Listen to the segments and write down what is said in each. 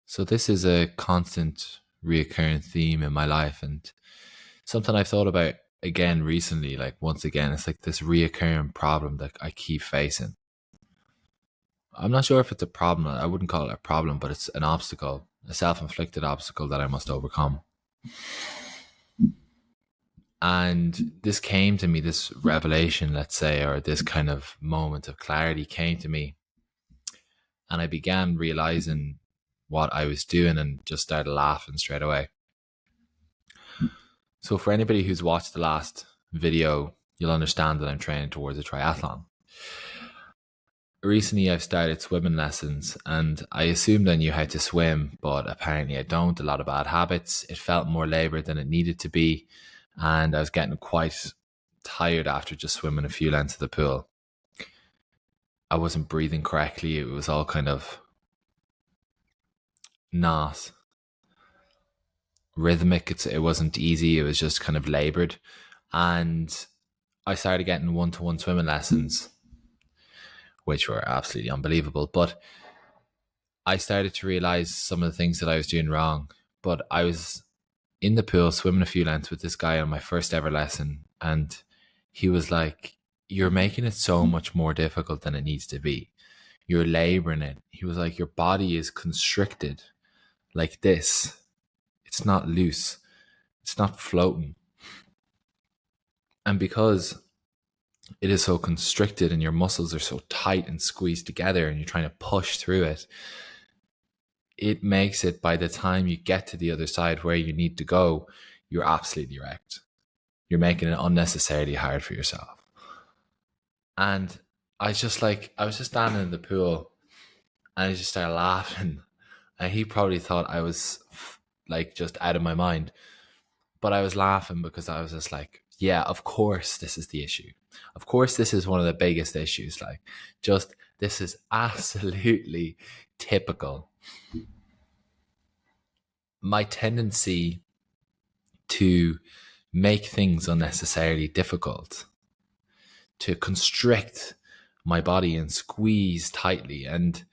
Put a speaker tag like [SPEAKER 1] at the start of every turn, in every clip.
[SPEAKER 1] So this is a constant reoccurring theme in my life and something I've thought about again recently. Like once again, it's like this reoccurring problem that I keep facing. I'm not sure if it's a problem. I wouldn't call it a problem, but it's an obstacle, a self-inflicted obstacle that I must overcome. And this came to me, this revelation, let's say, or this kind of moment of clarity came to me. And I began realizing what I was doing and just started laughing straight away. So for anybody who's watched the last video, you'll understand that I'm training towards a triathlon. Recently, I've started swimming lessons and I assumed I knew how to swim, but apparently I don't. A lot of bad habits. It felt more labor than it needed to be. And I was getting quite tired after just swimming a few lengths of the pool. I wasn't breathing correctly. It was all kind of not rhythmic. It wasn't easy. It was just kind of labored. And I started getting one-to-one swimming lessons, which were absolutely unbelievable. But I started to realize some of the things that I was doing wrong. But I was in the pool swimming a few lengths with this guy on my first ever lesson. And he was like, "You're making it so much more difficult than it needs to be. You're laboring it." He was like, "Your body is constricted like this. It's not loose. It's not floating." And because it is so constricted and your muscles are so tight and squeezed together and you're trying to push through it, it makes it, by the time you get to the other side where you need to go, you're absolutely wrecked. You're making it unnecessarily hard for yourself. And I was just standing in the pool and I just started laughing. And he probably thought I was like just out of my mind. But I was laughing because I was just like, yeah, of course this is the issue. Of course this is one of the biggest issues. Like, just, this is absolutely typical. My tendency to make things unnecessarily difficult, to constrict my body and squeeze tightly and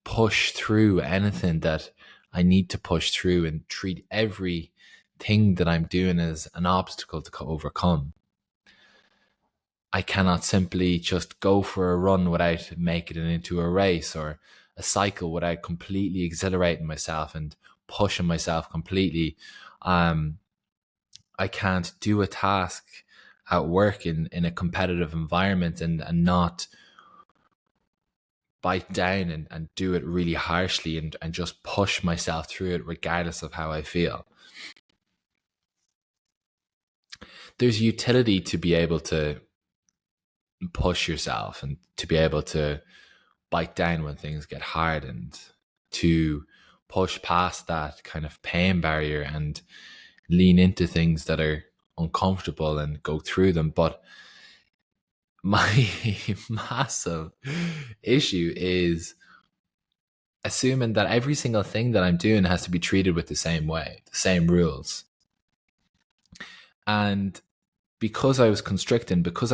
[SPEAKER 1] push through anything that I need to push through and treat every thing that I'm doing as an obstacle to overcome. I cannot simply just go for a run without making it into a race, or a cycle without completely exhilarating myself and pushing myself completely. I can't do a task at work in a competitive environment and not bite down and do it really harshly and just push myself through it regardless of how I feel. There's utility to be able to push yourself and to be able to bite down when things get hard and to push past that kind of pain barrier and lean into things that are uncomfortable and go through them. But my massive issue is assuming that every single thing that I'm doing has to be treated with the same way, the same rules. And because I was constricting, because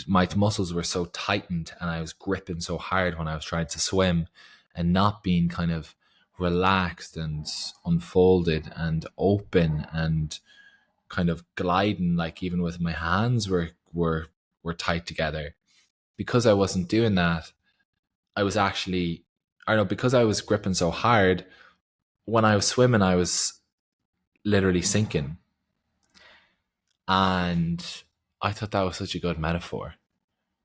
[SPEAKER 1] my muscles were so tightened and I was gripping so hard when I was trying to swim and not being kind of relaxed and unfolded and open and kind of gliding, like even with my hands were tight together. Because I wasn't doing that, I was actually, I don't know, because I was gripping so hard, when I was swimming, I was literally sinking. And I thought that was such a good metaphor.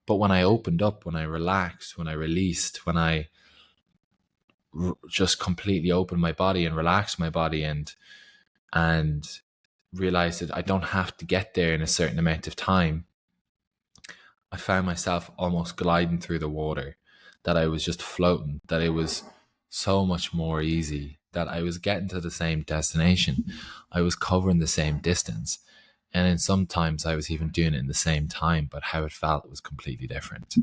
[SPEAKER 1] But when I opened up, when I relaxed, when I released, when I just completely opened my body and relaxed my body and realized that I don't have to get there in a certain amount of time, I found myself almost gliding through the water, that I was just floating, that it was so much more easy, that I was getting to the same destination. I was covering the same distance. And then sometimes I was even doing it in the same time, but how it felt was completely different.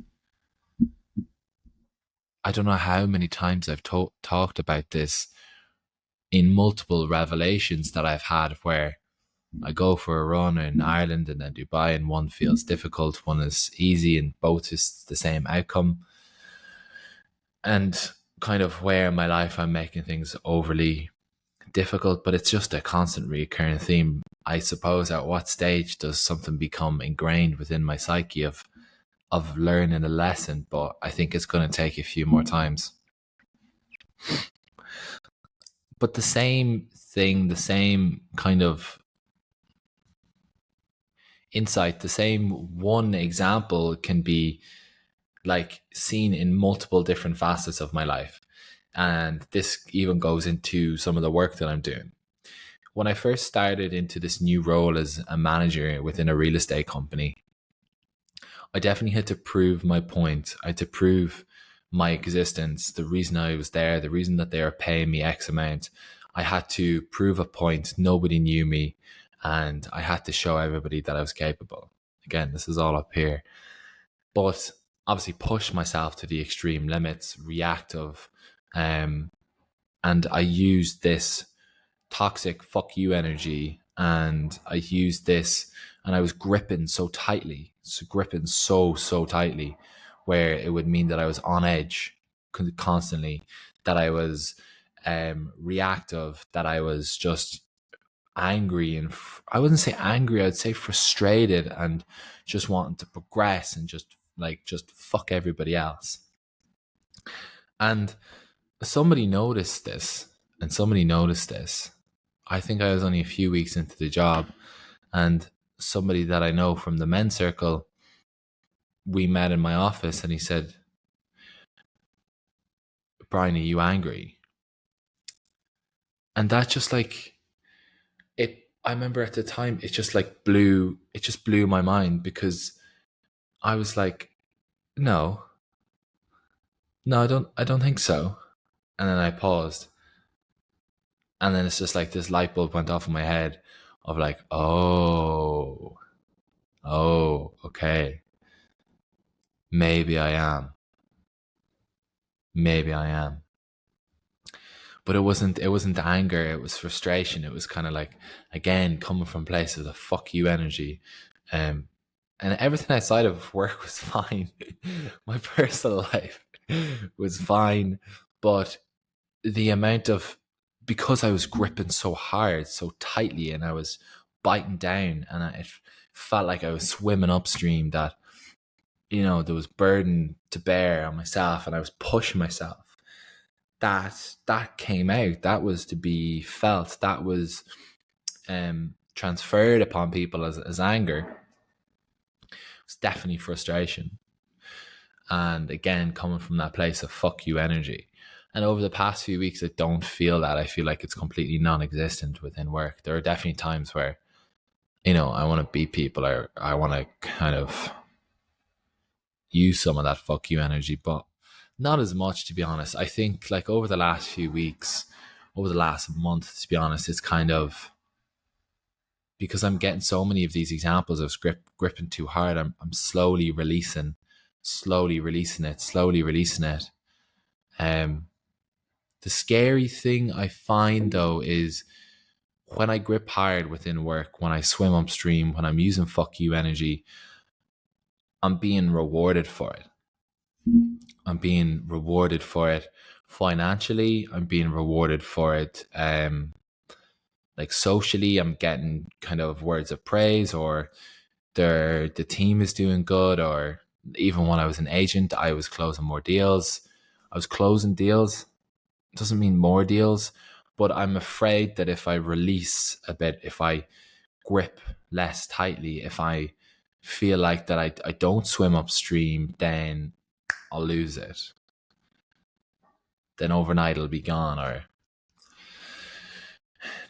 [SPEAKER 1] I don't know how many times I've talked about this in multiple revelations that I've had, where I go for a run in Ireland and then Dubai, and one feels difficult, one is easy, and both is the same outcome. And kind of where in my life I'm making things overly difficult, but it's just a constant recurring theme. I suppose at what stage does something become ingrained within my psyche of learning a lesson? But I think it's going to take a few more times. But the same thing, the same kind of insight, the same one example can be like seen in multiple different facets of my life. And this even goes into some of the work that I'm doing. When I first started into this new role as a manager within a real estate company, I definitely had to prove my point. I had to prove my existence, the reason I was there, the reason that they are paying me X amount. I had to prove a point. Nobody knew me, and I had to show everybody that I was capable. Again, this is all up here. But obviously push myself to the extreme limits, reactive. And I used this toxic fuck you energy, and I used this, and I was gripping so tightly, so tightly, where it would mean that I was on edge constantly, that I was reactive, that I was just angry, and I wouldn't say angry, I'd say frustrated, and just wanting to progress and just fuck everybody else. And somebody noticed this, and somebody noticed this. I think I was only a few weeks into the job, and somebody that I know from the men's circle, we met in my office, and he said, "Brian, are you angry?" And that just like it. I remember at the time, it just blew my mind, because I was like, "No, no, I don't think so." And then I paused, and then it's just like this light bulb went off in my head of like, oh, okay, maybe I am. Maybe I am. But it wasn't anger, it was frustration. It was kind of like, again, coming from places of fuck you energy. Um and everything outside of work was fine. My personal life was fine. But the amount of, because I was gripping so hard, so tightly, and I was biting down, and it felt like I was swimming upstream, that there was burden to bear on myself, and I was pushing myself. That came out. That was to be felt. That was transferred upon people as anger. It's definitely frustration. And again, coming from that place of fuck you energy. And over the past few weeks, I don't feel that. I feel like it's completely non-existent within work. There are definitely times where, I want to beat people, or I want to kind of use some of that fuck you energy, but not as much, to be honest. I think like over the last few weeks, over the last month, to be honest, it's kind of, because I'm getting so many of these examples of gripping too hard. I'm slowly releasing it. The scary thing I find though is when I grip hard within work, when I swim upstream, when I'm using fuck you energy, I'm being rewarded for it. I'm being rewarded for it financially. I'm being rewarded for it like socially. I'm getting kind of words of praise, or the team is doing good, or even when I was an agent, I was closing more deals. I was closing deals. It doesn't mean more deals, but I'm afraid that if I release a bit, if I grip less tightly, if I feel like that I don't swim upstream, then I'll lose it. Then overnight it'll be gone, or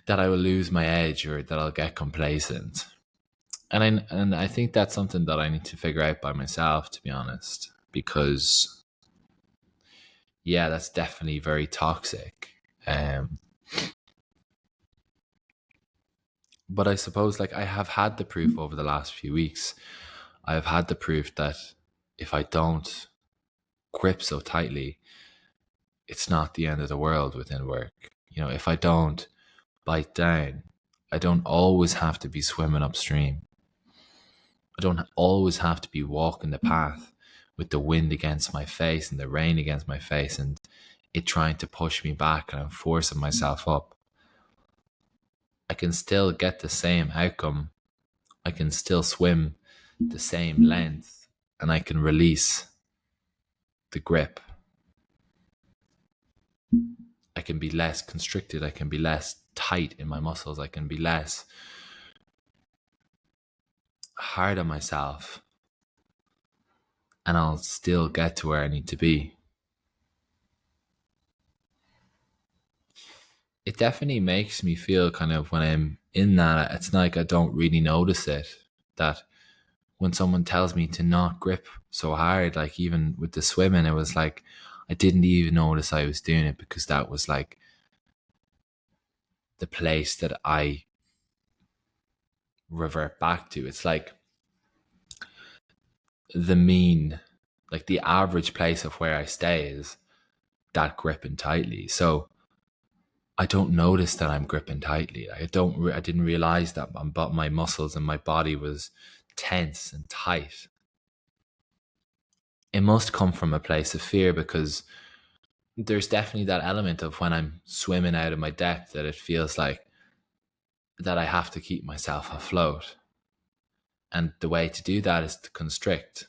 [SPEAKER 1] that I will lose my edge, or that I'll get complacent. And I think that's something that I need to figure out by myself, to be honest, because yeah, that's definitely very toxic. But I suppose like I have had the proof over the last few weeks. I have had the proof that if I don't grip so tightly, it's not the end of the world within work. If I don't bite down, I don't always have to be swimming upstream. I don't always have to be walking the path with the wind against my face and the rain against my face, and it trying to push me back and I'm forcing myself up, I can still get the same outcome. I can still swim the same length, and I can release the grip. I can be less constricted. I can be less tight in my muscles. I can be less hard on myself, and I'll still get to where I need to be. It definitely makes me feel kind of, when I'm in that, it's not like I don't really notice it. That when someone tells me to not grip so hard, like even with the swimming, it was like I didn't even notice I was doing it, because that was like the place that I revert back to. It's like the mean, like the average place of where I stay is that gripping tightly. So I don't notice that I'm gripping tightly. I didn't realize that my muscles and my body was tense and tight. It must come from a place of fear, because there's definitely that element of when I'm swimming out of my depth, that it feels like that I have to keep myself afloat. And the way to do that is to constrict.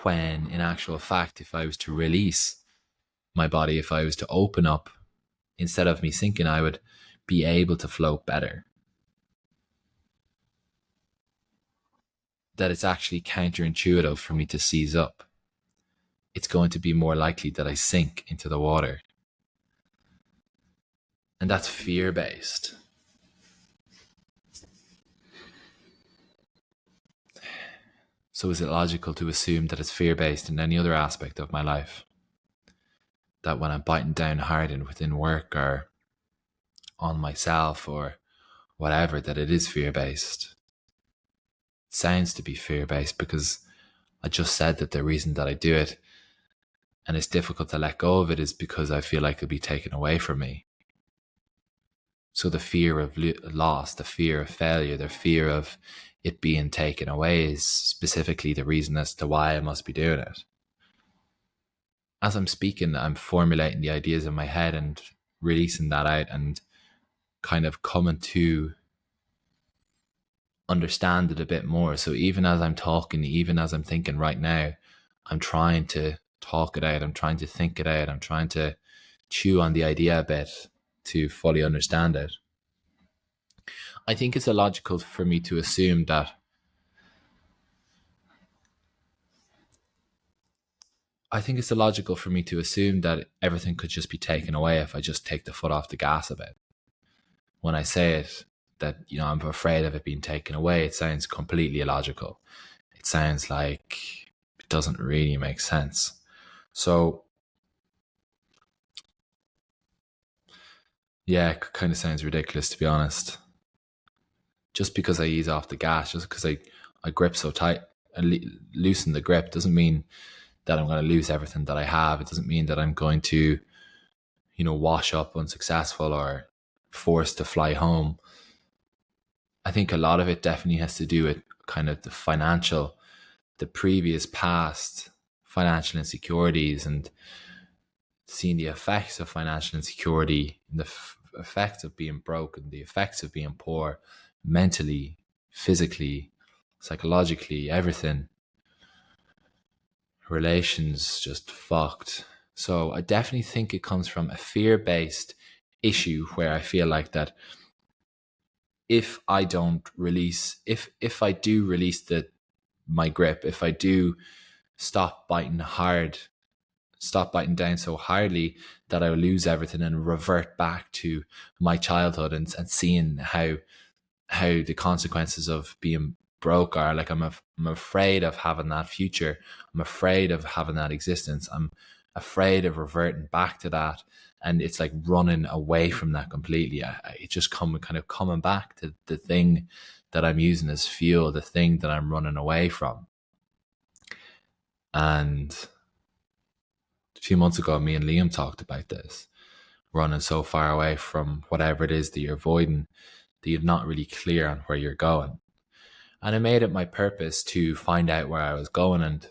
[SPEAKER 1] When in actual fact, if I was to release my body, if I was to open up, instead of me sinking, I would be able to float better. That it's actually counterintuitive for me to seize up. It's going to be more likely that I sink into the water. And that's fear-based. So is it logical to assume that it's fear-based in any other aspect of my life? That when I'm biting down hard and within work or on myself or whatever, that it is fear-based? It sounds to be fear-based, because I just said that the reason that I do it, and it's difficult to let go of it, is because I feel like it'll be taken away from me. So the fear of loss, the fear of failure, the fear of it being taken away is specifically the reason as to why I must be doing it. As I'm speaking, I'm formulating the ideas in my head and releasing that out, and kind of coming to understand it a bit more. So even as I'm talking, even as I'm thinking right now, I'm trying to talk it out. I'm trying to think it out. I'm trying to chew on the idea a bit to fully understand it. I think it's illogical for me to assume that everything could just be taken away if I just take the foot off the gas a bit. When I say it, that, I'm afraid of it being taken away, it sounds completely illogical. It sounds like it doesn't really make sense. So yeah, it kind of sounds ridiculous, to be honest. Just because I ease off the gas, just because I grip so tight and loosen the grip, doesn't mean that I'm going to lose everything that I have. It doesn't mean that I'm going to, wash up unsuccessful or forced to fly home. I think a lot of it definitely has to do with kind of the previous past financial insecurities, and seeing the effects of financial insecurity, and the effects of being broken, the effects of being poor, mentally, physically, psychologically, everything. Relations just fucked. So I definitely think it comes from a fear-based issue, where I feel like that if I don't release, if I do release my grip, if I do stop biting down so hardly, that I will lose everything and revert back to my childhood, and seeing how the consequences of being broke are. Like, I'm afraid of having that future. I'm afraid of having that existence. I'm afraid of reverting back to that, and it's like running away from that completely. It's just coming back to the thing that I'm using as fuel, the thing that I'm running away from. And a few months ago, me and Liam talked about this, running so far away from whatever it is that you're avoiding, that you're not really clear on where you're going. And I made it my purpose to find out where I was going, and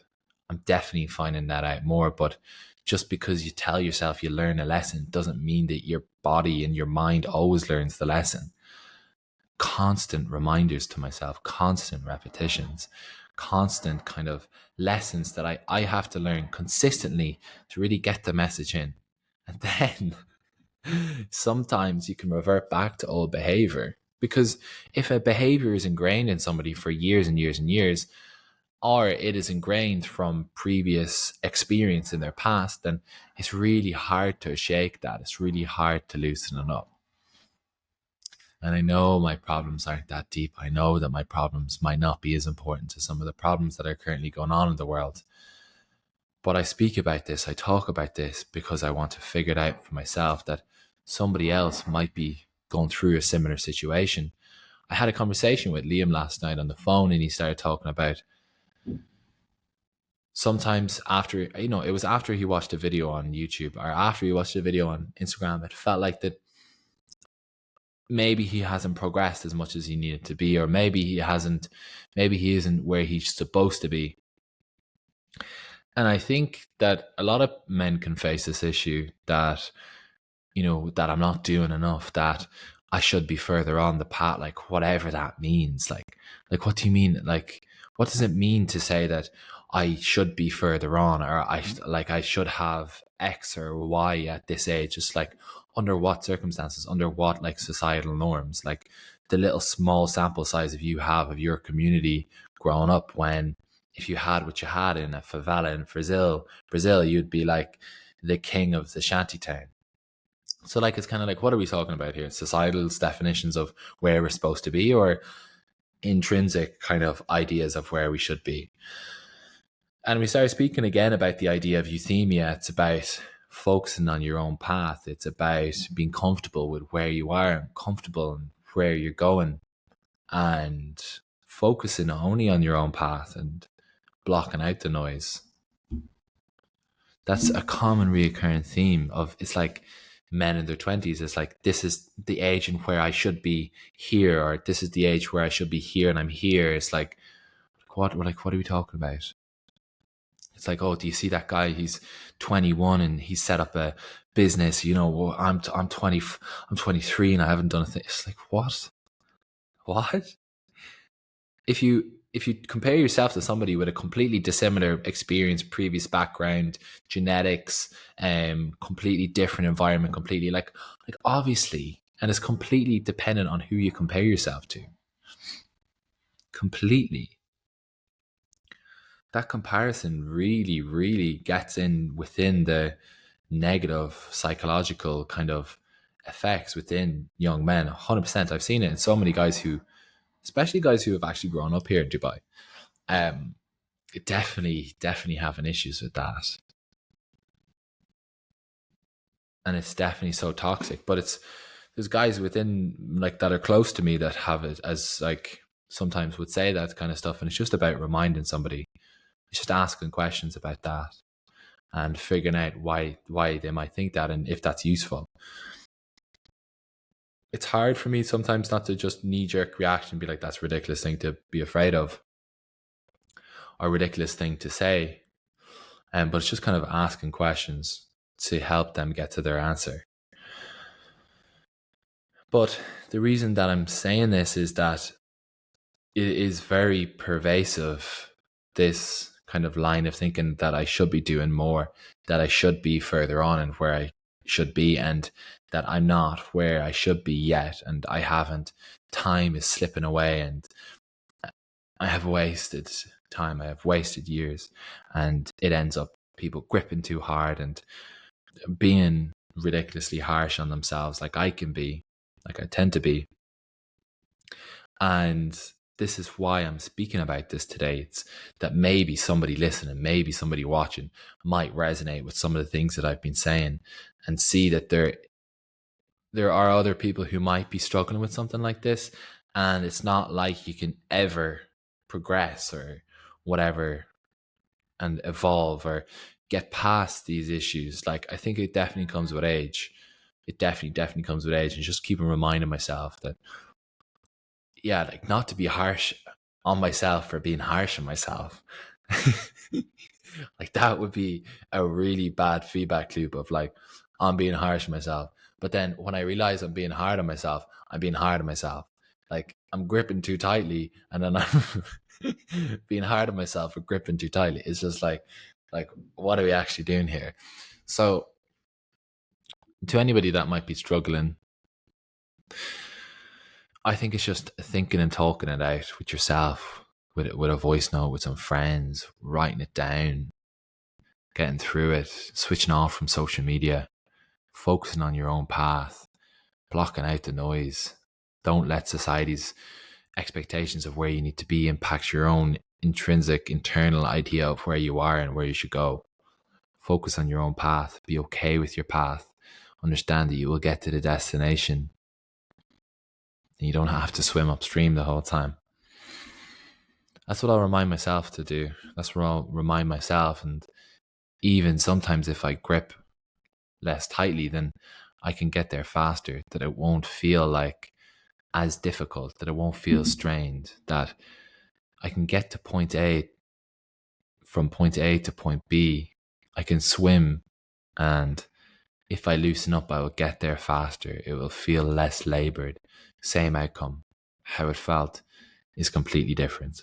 [SPEAKER 1] I'm definitely finding that out more. But just because you tell yourself you learn a lesson doesn't mean that your body and your mind always learns the lesson. Constant reminders to myself, constant repetitions, constant kind of lessons that I have to learn consistently to really get the message in. And then sometimes you can revert back to old behavior, because if a behavior is ingrained in somebody for years and years and years, or it is ingrained from previous experience in their past, then it's really hard to shake that. It's really hard to loosen it up. And I know my problems aren't that deep. I know that my problems might not be as important to some of the problems that are currently going on in the world. But I speak about this, I talk about this because I want to figure it out for myself, that somebody else might be going through a similar situation. I had a conversation with Liam last night on the phone, and he started talking about sometimes after, it was after he watched a video on YouTube or after he watched a video on Instagram, it felt like that maybe he hasn't progressed as much as he needed to be, or maybe he isn't where he's supposed to be. And I think that a lot of men can face this issue that, that I'm not doing enough, that I should be further on the path, like whatever that means. Like what do you mean? Like, what does it mean to say that I should be further on, or I should have X or Y at this age? Just like under what circumstances, under what like societal norms, like the little small sample size of you have of your community growing up, when if you had what you had in a favela in Brazil, you'd be like the king of the shanty town. So like, it's kind of like, what are we talking about here? Societal definitions of where we're supposed to be, or intrinsic kind of ideas of where we should be? And we started speaking again about the idea of euthymia. It's about focusing on your own path. It's about being comfortable with where you are and comfortable in where you're going, and focusing only on your own path and blocking out the noise. That's a common reoccurring theme of, it's like men in their 20s. It's like, this is the age in where I should be here, or this is the age where I should be here and I'm here. It's like, what are we talking about? It's like, oh, do you see that guy? He's 21 and he's set up a business. Well, I'm 20, I'm 23 and I haven't done a thing. It's like, what? If you compare yourself to somebody with a completely dissimilar experience, previous background, genetics, completely different environment, completely like obviously, and it's completely dependent on who you compare yourself to. Completely. That comparison really, really gets in within the negative psychological kind of effects within young men. 100%. I've seen it in so many guys especially guys who have actually grown up here in Dubai, definitely having issues with that. And it's definitely so toxic. But there's guys within like that are close to me that have it, as like sometimes would say that kind of stuff. And it's just about reminding somebody. It's just asking questions about that and figuring out why they might think that, and if that's useful. It's hard for me sometimes not to just knee-jerk reaction and be like, that's a ridiculous thing to be afraid of, or ridiculous thing to say. But it's just kind of asking questions to help them get to their answer. But the reason that I'm saying this is that it is very pervasive, this kind of line of thinking that I should be doing more, that I should be further on and where I should be, and that I'm not where I should be yet, and I haven't. Time is slipping away, and I have wasted time. I have wasted years, and it ends up people gripping too hard and being ridiculously harsh on themselves, like I can be, like I tend to be. And this is why I'm speaking about this today. It's that maybe somebody listening, maybe somebody watching might resonate with some of the things that I've been saying, and see that there are other people who might be struggling with something like this. And it's not like you can ever progress or whatever and evolve or get past these issues. Like, I think it definitely comes with age. It definitely comes with age. And just keep reminding myself that, yeah, like not to be harsh on myself for being harsh on myself. Like that would be a really bad feedback loop of like, I'm being harsh on myself. But then when I realize I'm being hard on myself, I'm being hard on myself. Like I'm gripping too tightly, and then I'm being hard on myself for gripping too tightly. It's just like what are we actually doing here? So to anybody that might be struggling, I think it's just thinking and talking it out with yourself, with a voice note, with some friends, writing it down, getting through it, switching off from social media, focusing on your own path, blocking out the noise. Don't let society's expectations of where you need to be impact your own intrinsic internal idea of where you are and where you should go. Focus on your own path. Be okay with your path. Understand that you will get to the destination. And you don't have to swim upstream the whole time. That's what I'll remind myself to do. That's what I'll remind myself. And even sometimes if I grip less tightly, then I can get there faster, that it won't feel like as difficult, that it won't feel strained, that I can get to point A, from point A to point B. I can swim, and if I loosen up, I will get there faster. It will feel less labored. Same outcome. How it felt is completely different.